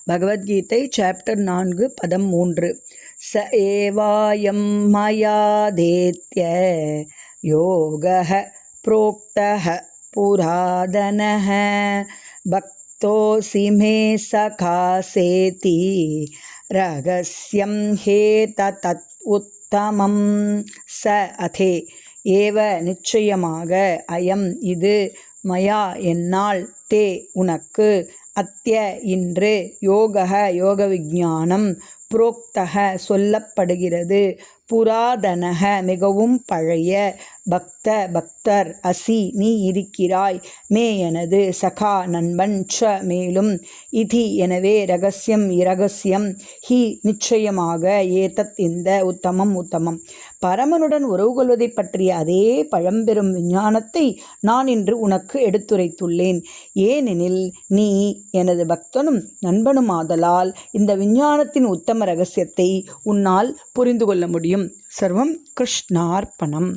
Bhagavad Gita chapter 4 பதம் 3. ச ஏவாயம் மயாதேத்ய யோகः ப்ரோக்தः புராதனः பக்தோசி மே சகாசேதி ரகஸ்யம் ஹேதத் உத்தமம். ச அதே ஏவ நிச்சயமாக, அயம் இது, மயா என்னால், தே உனக்கு, அத்ய இன்று, யோகः யோக விஞ்ஞானம், புரோக்தக சொல்லப்படுகிறது, புராதனக மிகவும் பழைய, பக்த பக்தர், அசி நீ இருக்கிறாய், மே எனது, சகா நண்பன், ச மேலும், இதி எனவே, ரகசியம் இரகசியம், ஹி நிச்சயமாக, ஏதத் இந்த, உத்தமம் உத்தமம். பரமனுடன் உறவு கொள்வதை பற்றிய அதே பழம்பெரும் விஞ்ஞானத்தை நான் இன்று உனக்கு எடுத்துரைத்துள்ளேன். ஏனெனில் நீ எனது பக்தனும் நண்பனுமாதலால் இந்த விஞ்ஞானத்தின் உத்தம ரகசியத்தை உன்னால் புரிந்து கொள்ள முடியும். சர்வம் கிருஷ்ணார்ப்பணம்.